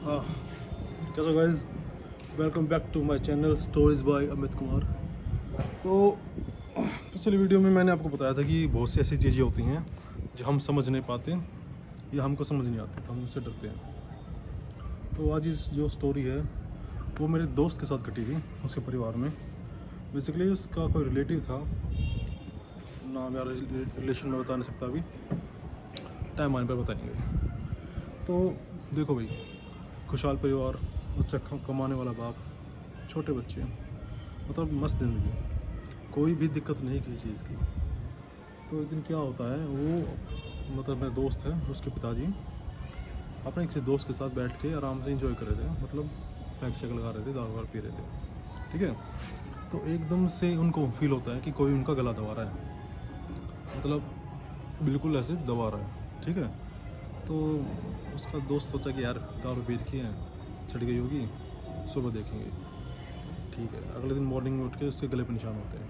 हाँ, कैसा guys, welcome back to my channel stories by Amit Kumar. तो पिछली वीडियो में मैंने आपको बताया था कि बहुत सी ऐसी चीज़ें होती हैं जो हम समझ नहीं पाते या हमको समझ नहीं आती, तो हम उनसे डरते हैं। तो आज इस जो स्टोरी है वो मेरे दोस्त के साथ घटी थी, उसके परिवार में। बेसिकली उसका कोई रिलेटिव था, ना मेरा रिलेशन में बता नहीं सकता, अभी टाइम आने पर बताएंगे। तो देखो भाई, खुशहाल परिवार, अच्छा कमाने वाला बाप, छोटे बच्चे, मतलब मस्त ज़िंदगी, कोई भी दिक्कत नहीं किसी चीज़ की। तो एक दिन क्या होता है, वो मतलब मेरे दोस्त है, उसके पिताजी अपने किसी दोस्त के साथ बैठ के आराम से एंजॉय कर रहे थे, मतलब पैक शैक लगा रहे थे, दारू वारू पी रहे थे, ठीक है। तो एकदम से उनको फील होता है कि कोई उनका गला दबा रहा है, मतलब बिल्कुल ऐसे दबा रहा है, ठीक है। तो उसका दोस्त सोचा कि यार दारू पी रखी है, चढ़ गई होगी, सुबह देखेंगे, ठीक है। अगले दिन मॉर्निंग में उठ के उसके गले पर निशान होते हैं,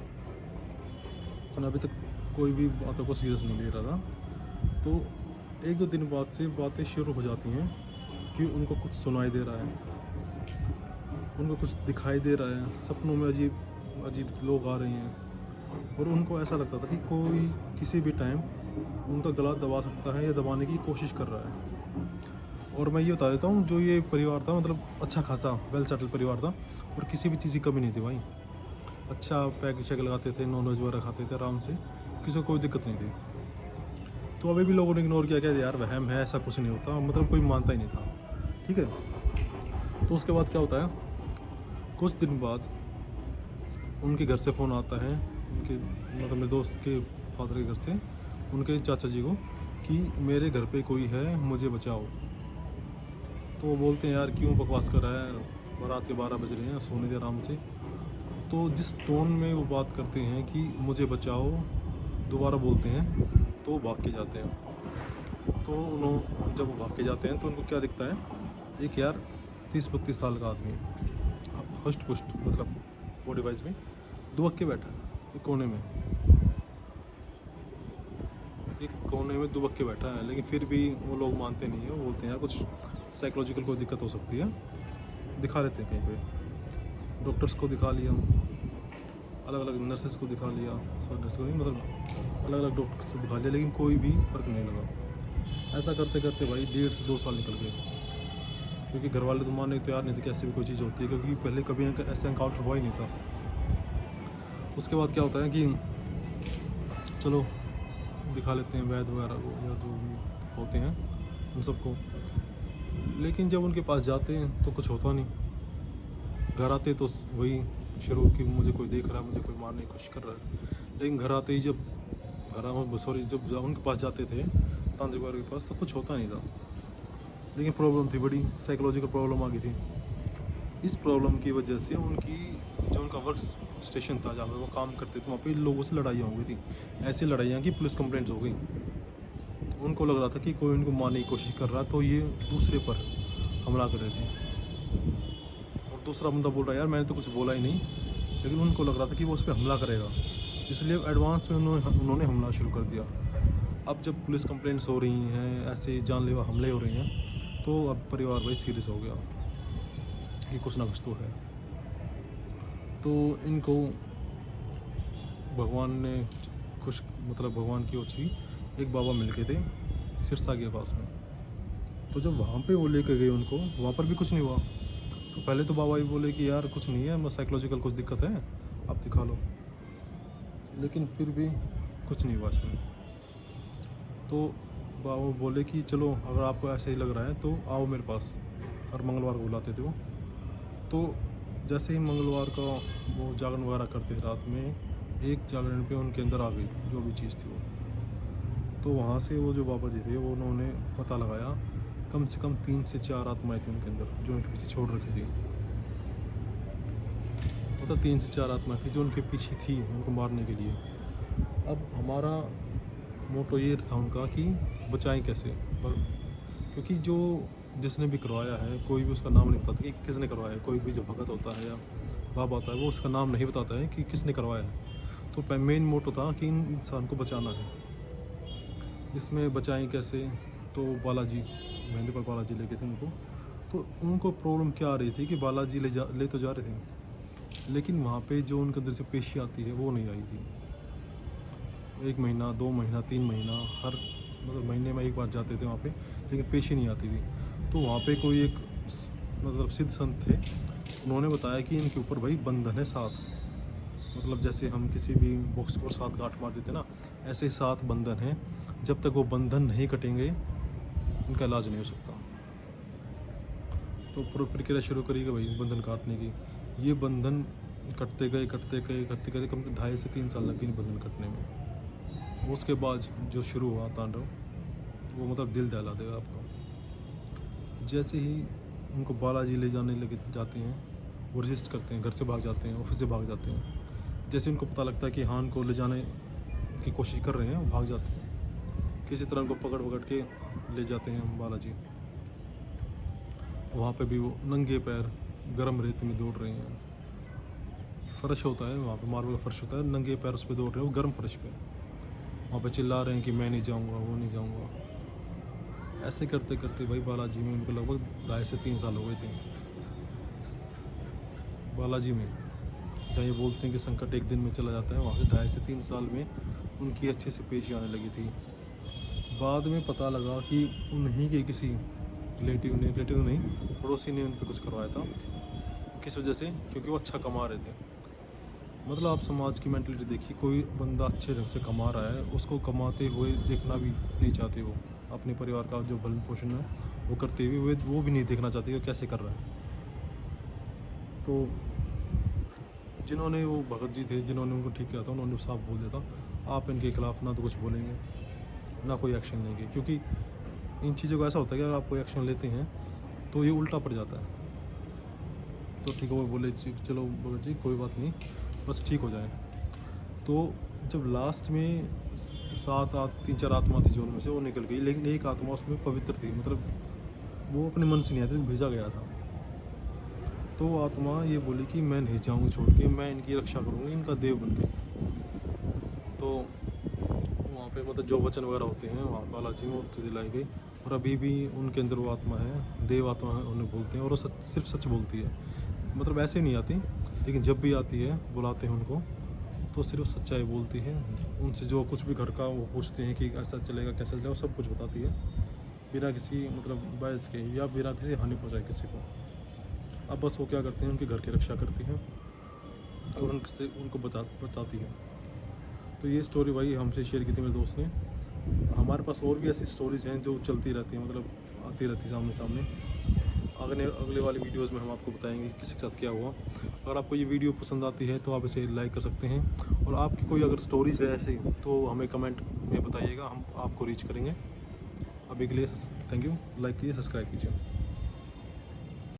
और अभी तक कोई भी बातों को सीरियस नहीं ले रहा था। तो एक दो दिन बाद से बातें शुरू हो जाती हैं कि उनको कुछ सुनाई दे रहा है, उनको कुछ दिखाई दे रहा है, सपनों में अजीब अजीब लोग आ रहे हैं, और उनको ऐसा लगता था कि कोई किसी भी टाइम उनका गला दबा सकता है या दबाने की कोशिश कर रहा है। और मैं ये बता देता हूँ, जो ये परिवार था, मतलब अच्छा खासा वेल सेटल परिवार था, और किसी भी चीज़ की कमी नहीं थी भाई। अच्छा पैक शैक लगाते थे, नॉन वेज वगैरह खाते थे आराम से, किसी को कोई दिक्कत नहीं थी। तो अभी भी लोगों ने इग्नोर किया, क्या यार वहम है, ऐसा कुछ नहीं होता, मतलब कोई मानता ही नहीं था, ठीक है। तो उसके बाद क्या होता है, कुछ दिन बाद उनके घर से फ़ोन आता है, उनके मतलब मेरे दोस्त के फादर के घर से, उनके चाचा जी को, कि मेरे घर पे कोई है, मुझे बचाओ। तो वो बोलते हैं यार क्यों बकवास कर रहा है, रात के 12 बज रहे हैं, सोने दे आराम से। तो जिस टोन में वो बात करते हैं कि मुझे बचाओ, दोबारा बोलते हैं, तो वो भाग के जाते हैं। तो उन्होंने जब वो भाग के जाते हैं तो उनको क्या दिखता है, एक यार 30-32 साल का आदमी, हष्ट पुष्ट, मतलब बॉडी वाइज में दुबक के बैठा है एक कोने में, दुबक के बैठा है। लेकिन फिर भी वो लोग मानते नहीं है, वो बोलते हैं यार कुछ साइकोलॉजिकल कोई दिक्कत हो सकती है, दिखा लेते हैं कहीं पे। डॉक्टर्स को दिखा लिया, अलग अलग नर्सेस को दिखा लिया, सॉरी नर्स को नहीं, मतलब अलग अलग डॉक्टर्स को दिखा लिया, लेकिन कोई भी फ़र्क नहीं लगा। ऐसा करते करते भाई 1.5 से 2 साल निकल गए, क्योंकि घर वाले तो मानने को तैयार नहीं थे कि ऐसी भी कोई चीज़ होती है, क्योंकि पहले कभी ऐसा एनकाउंटर हुआ ही नहीं था। उसके बाद क्या होता है कि चलो दिखा लेते हैं वैद्य वगैरह को, या जो भी होते हैं उन सबको। लेकिन जब उनके पास जाते हैं तो कुछ होता नहीं, घर आते तो वही शुरू कि मुझे कोई देख रहा है, मुझे कोई मारने की कोशिश कर रहा है। लेकिन घर आते ही जब जब उनके पास जाते थे, तांत्रिक वाले के पास, तो कुछ होता नहीं था। लेकिन प्रॉब्लम थी बड़ी, साइकोलॉजिकल प्रॉब्लम आ गई थी। इस प्रॉब्लम की वजह से उनकी जो उनका वर्क स्टेशन था, जहाँ पर वो काम करते थे, वहाँ पे लोगों से लड़ाइयाँ हो गई थी, ऐसी लड़ाइयाँ कि पुलिस कंप्लेंट्स हो गई। तो उनको लग रहा था कि कोई उनको मारने की कोशिश कर रहा है, तो ये दूसरे पर हमला कर रहे थे। और दूसरा बंदा बोल रहा है यार मैंने तो कुछ बोला ही नहीं, लेकिन उनको लग रहा था कि वो उस पर हमला करेगा, इसलिए एडवांस में उन्होंने हमला शुरू कर दिया। अब जब पुलिस कंप्लेंट्स हो रही हैं, ऐसे जानलेवा हमले हो रहे हैं, तो अब परिवार भाई सीरियस हो गया कि कुछ ना कुछ तो है। तो इनको भगवान ने खुश, मतलब भगवान की वो चीज़, एक बाबा मिल के थे सिरसा के पास में। तो जब वहाँ पे वो लेकर गए उनको, वहाँ पर भी कुछ नहीं हुआ। तो पहले तो बाबा ही बोले कि यार कुछ नहीं है, बस साइकोलॉजिकल कुछ दिक्कत है, आप दिखा लो। लेकिन फिर भी कुछ नहीं हुआ इसमें। तो बाबा बोले कि चलो अगर आपको ऐसे ही लग रहा है तो आओ मेरे पास, हर मंगलवार को बुलाते थे वो। तो जैसे ही मंगलवार का वो जागरण वगैरह करते रात में, एक जागरण पे उनके अंदर आ गई जो भी चीज़ थी वो। तो वहाँ से वो जो बाबा जी थे, वो उन्होंने पता लगाया, कम से कम 3 से 4 आत्माएं थी उनके अंदर, जो उनके पीछे छोड़ रखी थी। मतलब 3 से 4 आत्माएं थी जो उनके पीछे थी उनको मारने के लिए। अब हमारा मोटो ये था उनका कि बचाएं कैसे, पर क्योंकि जो जिसने भी करवाया है, कोई भी उसका नाम नहीं बताता कि किसने करवाया है। कोई भी जो भगत होता है या बाबा होता है, वो उसका नाम नहीं बताता है कि किसने करवाया है। तो मेन मोटो था कि इन इंसान को बचाना है। इसमें बचाएं कैसे, तो बालाजी, महेंद्र पर बालाजी लेके थे उनको, तो उनको प्रॉब्लम क्या आ रही थी कि बालाजी ले तो जा रहे थे, लेकिन वहाँ पे जो उनके अंदर से पेशी आती है वो नहीं आई थी। 1 महीना 2 महीना 3 महीना हर मतलब महीने में एक बार जाते थे वहाँ पे, लेकिन पेशी नहीं आती थी। तो वहाँ पे कोई एक मतलब सिद्ध संत थे, उन्होंने बताया कि इनके ऊपर भाई बंधन है 7। मतलब जैसे हम किसी भी बॉक्स को 7 गांठ मार देते ना, ऐसे 7 बंधन हैं। जब तक वो बंधन नहीं कटेंगे इनका इलाज नहीं हो सकता। तो पूरी प्रक्रिया शुरू करेगी भाई बंधन काटने की। ये बंधन कटते गए कम से 2.5 से 3 साल लग गए बंधन कटने में। उसके बाद जो शुरू हुआ तांडव, वो मतलब दिल दहला देगा आपको। जैसे ही उनको बालाजी ले जाते हैं, वो रजिस्ट करते हैं, घर से भाग जाते हैं, ऑफिस से भाग जाते हैं। जैसे उनको पता लगता है कि हाँ को ले जाने की कोशिश कर रहे हैं, वो भाग जाते हैं। किसी तरह उनको पकड़ के ले जाते हैं बालाजी। वहाँ पे भी वो नंगे पैर गर्म रेत में दौड़ रहे हैं। फर्श होता है वहाँ पे, मार्बल फर्श होता है, नंगे पैर उस पर दौड़ रहे हैं वो गर्म फर्श पे। वहाँ पे चिल्ला रहे हैं कि मैं नहीं जाऊँगा, वो नहीं जाऊँगा। ऐसे करते करते भाई बालाजी में उनको लगभग 2.5 से 3 साल हो गए थे। बालाजी में जहाँ ये बोलते हैं कि संकट एक दिन में चला जाता है, वहाँ से 2.5 से 3 साल में उनकी अच्छे से पेशी आने लगी थी। बाद में पता लगा कि उन्हीं के किसी रिलेटिव नहीं, पड़ोसी ने उन पर कुछ करवाया था। किस वजह से? क्योंकि वो अच्छा कमा रहे थे। मतलब आप समाज की मेंटलिटी देखिए, कोई बंदा अच्छे ढंग से कमा रहा है, उसको कमाते हुए देखना भी नहीं चाहते। वो अपने परिवार का जो भरण पोषण है वो करते हुए वो भी नहीं देखना चाहते कि कैसे कर रहा है। तो जिन्होंने वो भगत जी थे, जिन्होंने उनको ठीक किया था, उन्होंने साफ बोल दिया था आप इनके खिलाफ़ ना तो कुछ बोलेंगे ना कोई एक्शन लेंगे। क्योंकि इन चीज़ों का ऐसा होता है कि अगर आप कोई एक्शन लेते हैं तो ये उल्टा पड़ जाता है। तो ठीक है, वो बोले चलो भगत जी कोई बात नहीं, बस ठीक हो जाए। तो जब लास्ट में 3-4 आत्मा थी जो उनमें से वो निकल गई, लेकिन एक आत्मा उसमें पवित्र थी। मतलब वो अपने मन से नहीं आती, भेजा गया था। तो वो आत्मा ये बोली कि मैं नहीं जाऊँगी छोड़ के, मैं इनकी रक्षा करूँगी इनका देव बन के। तो वहाँ पे मतलब जो वचन वगैरह होते हैं वहाँ बालाजी में उत्तर दिलाई गई। और अभी भी उनके अंदर वो आत्मा है, देव आत्मा है, उन्हें बोलते हैं। और वो सिर्फ सच बोलती है। मतलब ऐसे नहीं आती, लेकिन जब भी आती है बुलाते हैं उनको तो सिर्फ सच्चाई बोलती है। उनसे जो कुछ भी घर का वो पूछते हैं कि ऐसा चलेगा कैसा चलेगा, सब कुछ बताती है बिना किसी मतलब बहस के या बिना किसी हानि पहुँचाए किसी को। अब बस वो क्या करती हैं, उनके घर की रक्षा करती हैं और उनको बताती है। तो ये स्टोरी भाई हमसे शेयर की थी मेरे दोस्त ने। हमारे पास और भी ऐसी स्टोरीज़ हैं जो चलती रहती हैं, मतलब आती रहती सामने। अगले वाली वीडियोस में हम आपको बताएंगे किसी के साथ क्या हुआ। अगर आपको ये वीडियो पसंद आती है तो आप इसे लाइक कर सकते हैं। और आपकी कोई अगर स्टोरीज़ है ऐसी तो हमें कमेंट में बताइएगा, हम आपको रीच करेंगे। अभी के लिए थैंक यू। लाइक कीजिए, सब्सक्राइब कीजिए।